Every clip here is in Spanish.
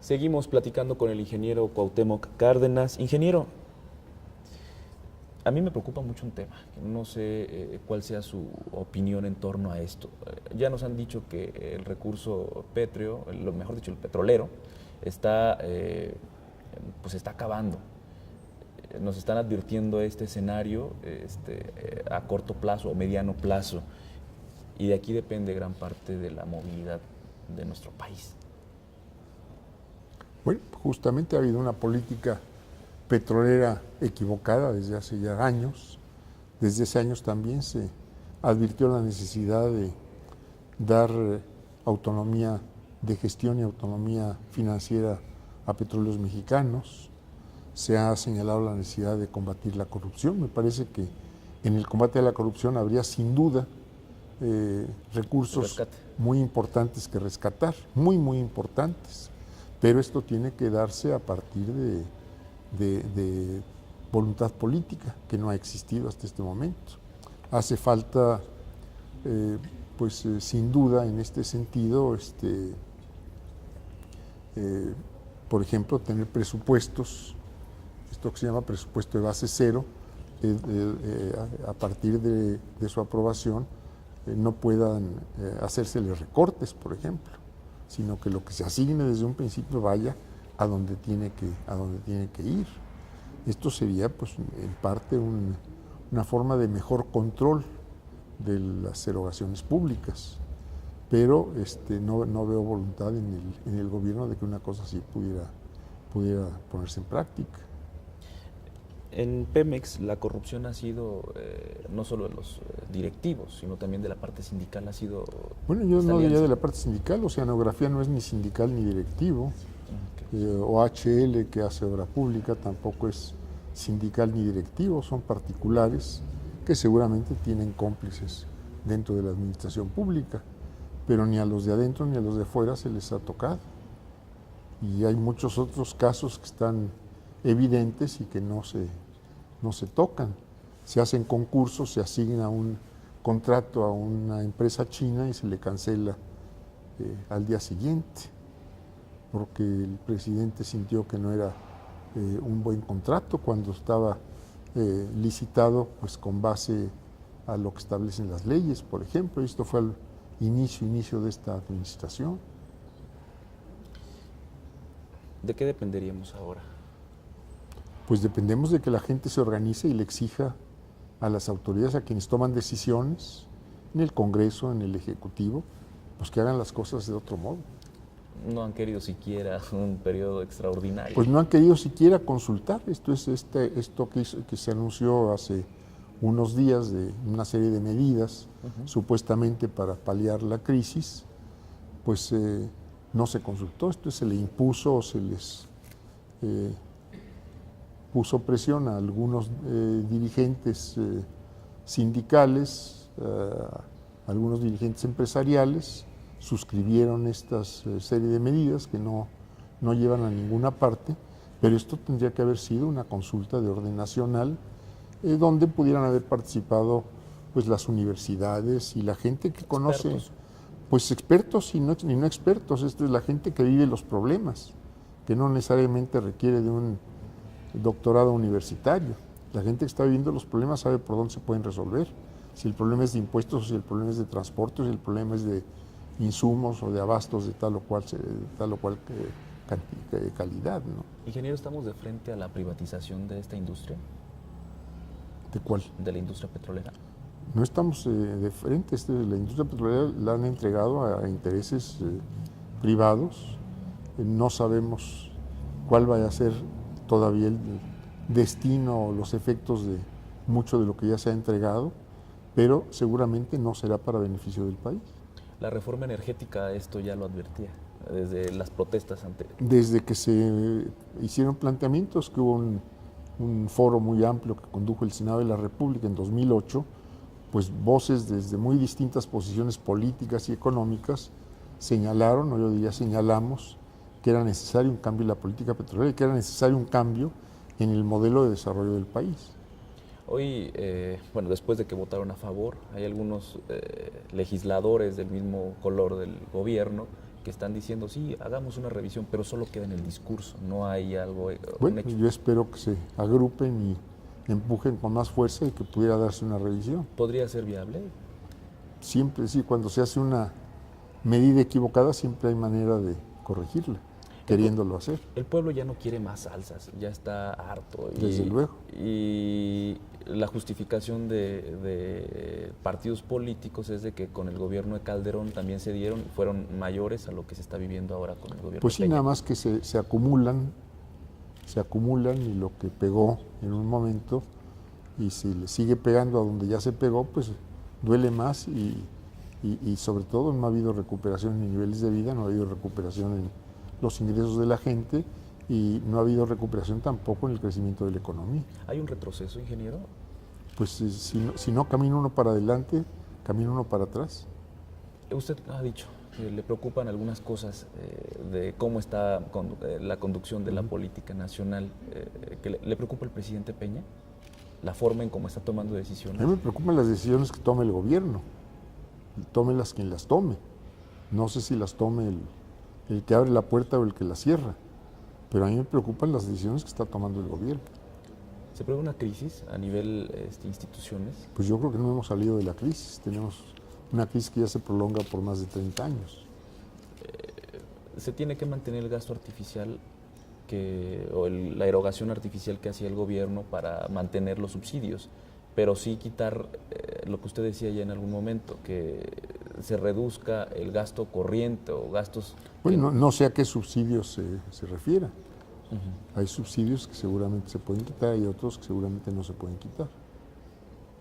Seguimos platicando con el ingeniero Cuauhtémoc Cárdenas. Ingeniero, a mí me preocupa mucho un tema, no sé cuál sea su opinión en torno a esto. Ya nos han dicho que el recurso pétreo, lo mejor dicho, el petrolero, está, pues está acabando. Nos están advirtiendo este escenario a corto plazo o mediano plazo, y de aquí depende gran parte de la movilidad de nuestro país. Bueno, justamente ha habido una política petrolera equivocada desde hace ya años. Desde hace años también se advirtió la necesidad de dar autonomía de gestión y autonomía financiera a petróleos mexicanos. Se ha señalado la necesidad de combatir la corrupción. Me parece que en el combate a la corrupción habría sin duda recursos muy importantes que rescatar, muy importantes, pero esto tiene que darse a partir de voluntad política que no ha existido hasta este momento. Hace falta, sin duda en este sentido, por ejemplo, tener presupuestos, esto que se llama presupuesto de base cero, a partir de su aprobación no puedan hacérseles recortes, por ejemplo, sino que lo que se asigne desde un principio vaya a donde tiene que ir. Esto sería, pues, en parte una forma de mejor control de las erogaciones públicas, pero no veo voluntad en el gobierno de que una cosa así pudiera ponerse en práctica. En Pemex la corrupción ha sido no solo de los directivos, sino también de la parte sindical ha sido... Bueno, yo no diría de la parte sindical, Oceanografía no es ni sindical ni directivo. Okay. OHL, que hace obra pública, tampoco es sindical ni directivo, son particulares que seguramente tienen cómplices dentro de la administración pública, pero ni a los de adentro ni a los de fuera se les ha tocado. Y hay muchos otros casos que están evidentes y que no se tocan. Se hacen concursos, se asigna un contrato a una empresa china y se le cancela al día siguiente, porque el presidente sintió que no era un buen contrato cuando estaba licitado, pues con base a lo que establecen las leyes, por ejemplo. Esto fue al inicio de esta administración. ¿De qué dependeríamos ahora? Pues dependemos de que la gente se organice y le exija a las autoridades, a quienes toman decisiones, en el Congreso, en el Ejecutivo, pues que hagan las cosas de otro modo. No han querido siquiera un periodo extraordinario. Pues no han querido siquiera consultar. Esto que se anunció hace unos días de una serie de medidas, supuestamente para paliar la crisis, pues no se consultó. Esto se le impuso o se les puso presión a algunos dirigentes sindicales, algunos dirigentes empresariales, suscribieron esta serie de medidas que no llevan a ninguna parte, pero esto tendría que haber sido una consulta de orden nacional, donde pudieran haber participado pues las universidades y la gente que conoce, pues expertos y no expertos. Esto es la gente que vive los problemas, que no necesariamente requiere de un doctorado universitario. La gente que está viviendo los problemas sabe por dónde se pueden resolver. Si el problema es de impuestos, o si el problema es de transporte, o si el problema es de insumos o de abastos de tal o cual calidad, ¿no? Ingeniero, ¿estamos de frente a la privatización de esta industria? ¿De cuál? De la industria petrolera. No estamos de frente. La industria petrolera la han entregado a intereses privados. No sabemos cuál vaya a ser todavía el destino o los efectos de mucho de lo que ya se ha entregado, pero seguramente no será para beneficio del país. La reforma energética esto ya lo advertía, desde las protestas anteriores. Desde que se hicieron planteamientos, que hubo un foro muy amplio que condujo el Senado de la República en 2008, pues voces desde muy distintas posiciones políticas y económicas señalaron, o yo diría señalamos, que era necesario un cambio en la política petrolera y que era necesario un cambio en el modelo de desarrollo del país. Hoy, después de que votaron a favor, hay algunos legisladores del mismo color del gobierno que están diciendo, sí, hagamos una revisión, pero solo queda en el discurso, no hay algo, Bueno, un hecho. yo espero que se agrupen y empujen con más fuerza y que pudiera darse una revisión. ¿Podría ser viable? Siempre, sí, cuando se hace una medida equivocada, siempre hay manera de corregirla, queriéndolo hacer. El pueblo ya no quiere más salsas, ya está harto. Desde luego. Y la justificación de partidos políticos es de que con el gobierno de Calderón también se dieron, fueron mayores a lo que se está viviendo ahora con el gobierno Pues de sí, Peña. nada más que se acumulan y lo que pegó en un momento, y si le sigue pegando a donde ya se pegó, pues duele más y sobre todo no ha habido recuperación en niveles de vida, no ha habido recuperación en los ingresos de la gente y no ha habido recuperación tampoco en el crecimiento de la economía. ¿Hay un retroceso, ingeniero? Pues si no camina uno para adelante, camina uno para atrás. Usted ha dicho que le preocupan algunas cosas de cómo está la conducción de la política nacional. Que ¿Le preocupa el presidente Peña? ¿La forma en cómo está tomando decisiones? A mí me preocupan las decisiones que tome el gobierno, tómelas quien las tome. No sé si las tome el que abre la puerta o el que la cierra, pero a mí me preocupan las decisiones que está tomando el gobierno. ¿Se prevé una crisis a nivel instituciones? Pues yo creo que no hemos salido de la crisis, tenemos una crisis que ya se prolonga por más de 30 años. ¿Se tiene que mantener el gasto artificial o la erogación artificial que hacía el gobierno para mantener los subsidios? Pero sí quitar lo que usted decía ya en algún momento, que se reduzca el gasto corriente o gastos... Bueno, no sé a qué subsidios se refiera. Hay subsidios que seguramente se pueden quitar y otros que seguramente no se pueden quitar.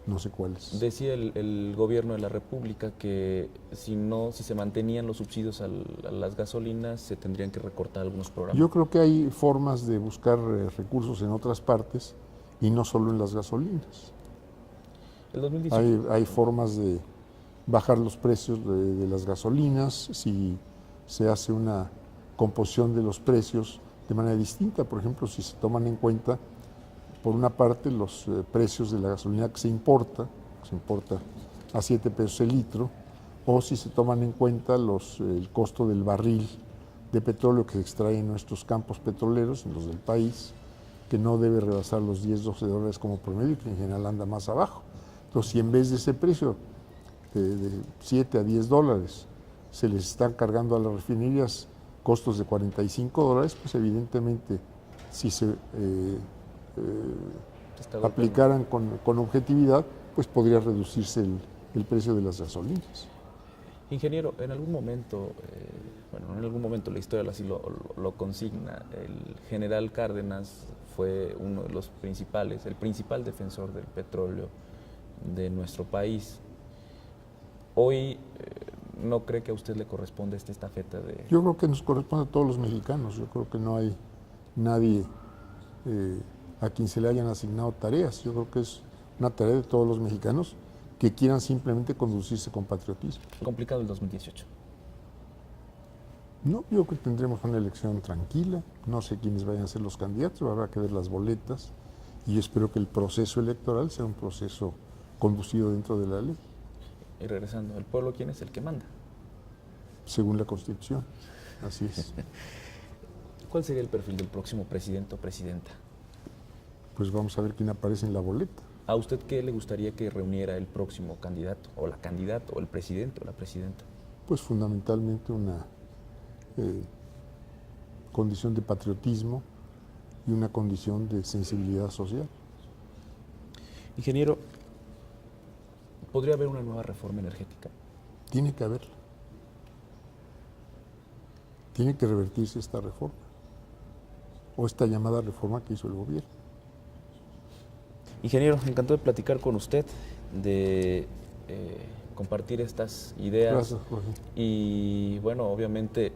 No sé cuáles. Decía el gobierno de la República que si se mantenían los subsidios a las gasolinas, se tendrían que recortar algunos programas. Yo creo que hay formas de buscar recursos en otras partes y no solo en las gasolinas. El 2018. Hay formas de bajar los precios de las gasolinas si se hace una composición de los precios de manera distinta. Por ejemplo, si se toman en cuenta, por una parte, los precios de la gasolina que se importa a 7 pesos el litro, o si se toman en cuenta el costo del barril de petróleo que se extrae en nuestros campos petroleros, en los del país, que no debe rebasar los 10, 12 dólares como promedio, que en general anda más abajo. Entonces, si en vez de ese precio de 7 a 10 dólares se les están cargando a las refinerías costos de 45 dólares, pues evidentemente si se aplicaran con objetividad, pues podría reducirse el precio de las gasolinas. Ingeniero, en algún momento, la historia así lo consigna, el general Cárdenas fue uno de los principales, el principal defensor del petróleo de nuestro país. Hoy, ¿no cree que a usted le corresponde esta estafeta de...? Yo creo que nos corresponde a todos los mexicanos. Yo creo que no hay nadie a quien se le hayan asignado tareas. Yo creo que es una tarea de todos los mexicanos que quieran simplemente conducirse con patriotismo. ¿Complicado el 2018? No, yo creo que tendremos una elección tranquila. No sé quiénes vayan a ser los candidatos, habrá que ver las boletas. Y yo espero que el proceso electoral sea un proceso conducido dentro de la ley. Y regresando, ¿el pueblo quién es el que manda? Según la Constitución, así es. ¿Cuál sería el perfil del próximo presidente o presidenta? Pues vamos a ver quién aparece en la boleta. ¿A usted qué le gustaría que reuniera el próximo candidato, o la candidata, o el presidente, o la presidenta? Pues fundamentalmente una condición de patriotismo y una condición de sensibilidad social. Ingeniero, ¿podría haber una nueva reforma energética? Tiene que haberla. Tiene que revertirse esta reforma, o esta llamada reforma que hizo el gobierno. Ingeniero, encantado de platicar con usted, de compartir estas ideas. Gracias, Jorge. Y bueno, obviamente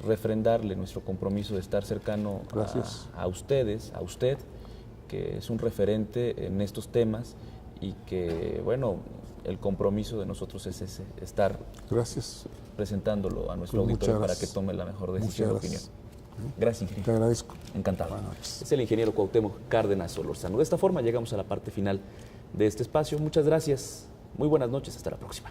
refrendarle nuestro compromiso de estar cercano a ustedes, a usted, que es un referente en estos temas y que, bueno, el compromiso de nosotros es ese, estar presentándolo a nuestro auditorio para que tome la mejor decisión de opinión. Gracias, ingeniero. Te agradezco. Encantado. Es el ingeniero Cuauhtémoc Cárdenas Solórzano. De esta forma llegamos a la parte final de este espacio. Muchas gracias. Muy buenas noches. Hasta la próxima.